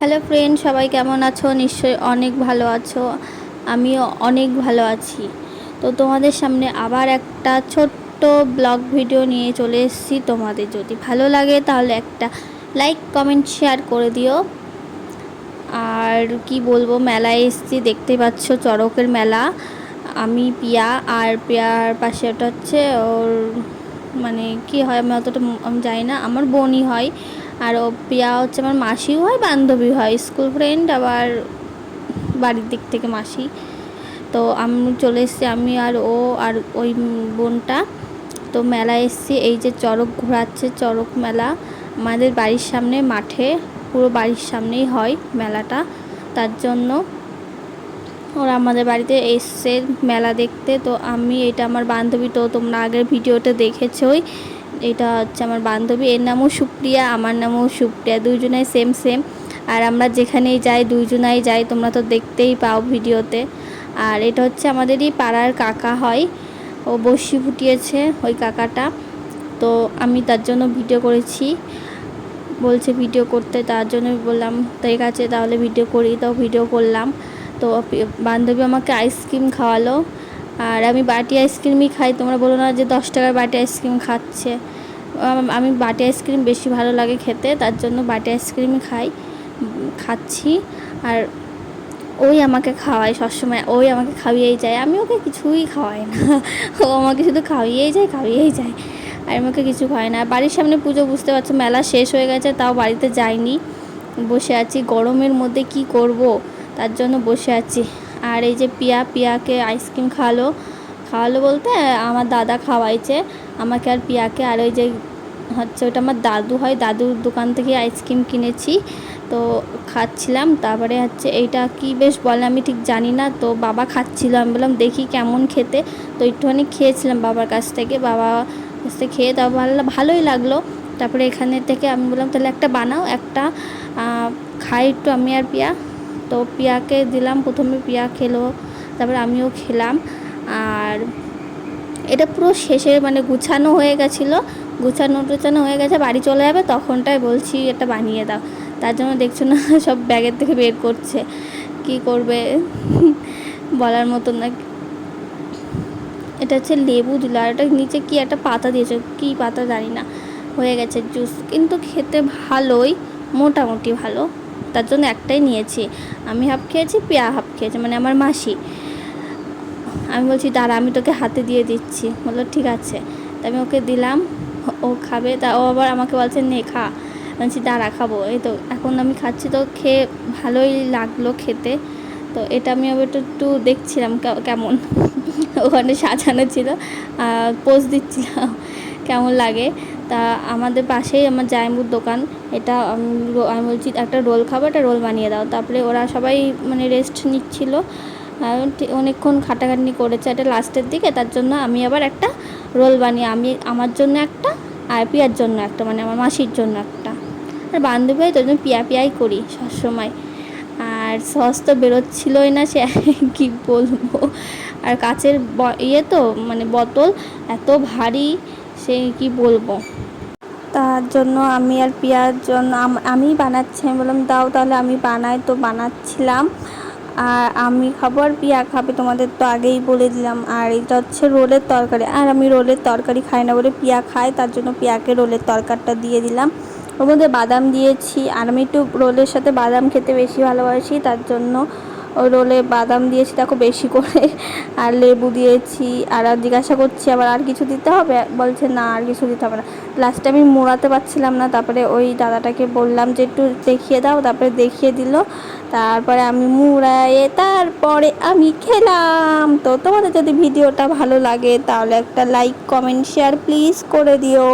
Hello friend, সবাই কেমন আছো? নিশ্চয়ই অনেক ভালো আছো। আমিও অনেক ভালো আছি। তো তোমাদের সামনে আবার একটা ছোট্ট ব্লগ ভিডিও নিয়ে চলে এসেছি। তোমাদের যদি ভালো লাগে তাহলে একটা লাইক কমেন্ট শেয়ার করে দিও। আর কি বলবো, মেলায় এসেছি, দেখতে পাচ্ছ চড়কের মেলা। আমি পিয়া, আর পিয়ার পাশে ওটা হচ্ছে ওর মানে কি হয় আমি অতটা আমি জানি না, আমার বোনই হয়। আর ও পিয়া হচ্ছে আমার মাসিও হয়, বান্ধবী হয়, স্কুল ফ্রেন্ড, আবার বাড়ির দিক থেকে মাসি। তো আমি চলে এসেছি, আমি আর ও আর ওই বোনটা। তো মেলায় এসেছি, এই যে চড়ক ঘোরাচ্ছে, চড়ক মেলা আমাদের বাড়ির সামনে মাঠে, পুরো বাড়ির সামনেই হয় মেলাটা। তার জন্য ওরা আমাদের বাড়িতে এসছে মেলা দেখতে। তো আমি, এটা আমার বান্ধবী, তো তোমরা আগের ভিডিওতে দেখেছোই। এটা হচ্ছে আমার বান্ধবী, এর নামও সুপ্রিয়া, আমার নামও সুপ্রিয়া, দুইজনাই সেম সেম। আর আমরা যেখানেই যাই দুইজনাই যাই, তোমরা তো দেখতেই পাও ভিডিওতে। আর এটা হচ্ছে আমাদেরই পাড়ার কাকা হয়, ও বসি ফুটিয়েছে ওই কাকাটা। তো আমি তার জন্য ভিডিও করেছি, বলছে ভিডিও করতে, তার জন্য বললাম ঠিক আছে তাহলে ভিডিও করি। তো ভিডিও করলাম। তো বান্ধবী আমাকে আইসক্রিম খাওয়ালো, আর আমি বাটি আইসক্রিমই খাই। তোমরা বলো না যে 10 টাকার বাটি আইসক্রিম খাচ্ছে। আমি বাটি আইসক্রিম বেশি ভালো লাগে খেতে, তার জন্য বাটি আইসক্রিমই খাচ্ছি। আর ওই আমাকে খাওয়ায় সবসময়, ওই আমাকে খাইয়েই যায়, আমি ওকে কিছুই খাওয়াই না। ও আমাকে শুধু খাইয়েই যায়। আর আমাকে কিছু খাওয়ায় না। বাড়ির সামনে পুজো, বুঝতে পারছো মেলা শেষ হয়ে গেছে, তাও বাড়িতে যাইনি, বসে আছি গরমের মধ্যে, কি করব, তার জন্য বসে আছি। আর এই যে পিয়াকে আইসক্রিম খাওয়ালো বলতে আমার দাদা খাওয়াইছে আমাকে আর পিয়াকে। আর ওই যে হচ্ছে ওটা আমার দাদু হয়, দাদুর দোকান থেকে আইসক্রিম কিনেছি, তো খাচ্ছিলাম। তারপরে হচ্ছে এইটা কি বেশ বলে আমি ঠিক জানি না, তো বাবা খাচ্ছিল, আমি বললাম দেখি কেমন খেতে। তো একটুখানি খেয়েছিলাম বাবার কাছ থেকে, খেয়ে তাও ভালোই লাগলো। তারপরে এখানে থেকে আমি বললাম তাহলে একটা বানাও, একটা খাই একটু আমি আর পিয়া। তো পিয়াকে দিলাম, প্রথমে পিয়া খেলো, তারপরে আমিও খেলাম। আর এটা পুরো শেষে মানে গুছানো হয়ে গেছিলো, গুছানো হয়ে গেছে, বাড়ি চলে যাবে তখনটাই বলছি এটা বানিয়ে দাও। তার জন্য দেখছো না সব ব্যাগের থেকে বের করছে, কি করবে বলার মতন না। এটা হচ্ছে লেবু দিল, আর এটা নিচে কি একটা পাতা দিয়েছে, কি পাতা জানি না। হয়ে গেছে জুস, কিন্তু খেতে ভালোই, মোটামুটি ভালো। তার জন্য একটাই নিয়েছি, আমি হাফ খেয়েছি, পিয়া হাফ খেয়েছে, মানে আমার মাসি। আমি বলছি দাঁড়া আমি তোকে হাতে দিয়ে দিচ্ছি, বললো ঠিক আছে। তা আমি ওকে দিলাম, ও খাবে, তা ও আবার আমাকে বলছে নে খা। বলছি দাঁড়া খাবো। এই তো এখন আমি খাচ্ছি, তো খেয়ে ভালোই লাগলো খেতে। তো এটা আমি আবার একটু দেখছিলাম কেমন ওখানে সাজানো ছিল, পোজ দিচ্ছিলাম কেমন লাগে। তা আমাদের পাশেই আমার জায়মুর দোকান, এটা আমি বলছি একটা রোল খাবো, একটা রোল বানিয়ে দাও। তারপরে ওরা সবাই মানে রেস্ট নিচ্ছিল, অনেকক্ষণ খাটাখাটনি করেছে, এটা লাস্টের দিকে, তার জন্য আমি আবার একটা রোল বানিয়ে, আমি আমার জন্য একটা, আর পিয়ার জন্য একটা, মানে আমার মাসির জন্য একটা। আর বান্ধবী হয়, তার জন্য পিয়াই করি সবসময়। আর সস তো বেরোচ্ছিলই না, সে কী বলবো। আর কাচের ইয়ে তো মানে বোতল এত ভারী, সে কি বলবো। তার জন্য আমি আর পিয়ার জন্য আমি বানাচ্ছি, আমি বললাম দাও তাহলে আমি বানাই। তো বানাচ্ছিলাম, আর আমি খাবো আর পিয়া খাবে, তোমাদের তো আগেই বলে দিলাম। আর এটা হচ্ছে রোলের তরকারি, আর আমি রোলের তরকারি খাই না বলে পিয়া খায়, তার জন্য পিয়াকে রোলের তরকারিটা দিয়ে দিলাম। ওর মধ্যে বাদাম দিয়েছি, আর আমি একটু রোলের সাথে বাদাম খেতে বেশি ভালোবাসি, তার জন্য ওই রোলে বাদাম দিয়েছি দেখো বেশি করে, আর লেবু দিয়েছি। আর জিজ্ঞাসা করছি আবার আর কিছু দিতে হবে, বলছে না আর কিছু দিতে হবে না। লাস্টে আমি মোড়াতে পারছিলাম না, তারপরে ওই দাদাটাকে বললাম যে একটু দেখিয়ে দাও, তারপরে দেখিয়ে দিল। তারপরে আমি মুড়ায়ে তারপরে আমি খেলাম। তো তোমাদের যদি ভিডিওটা ভালো লাগে তাহলে একটা লাইক কমেন্ট শেয়ার প্লিজ করে দিও।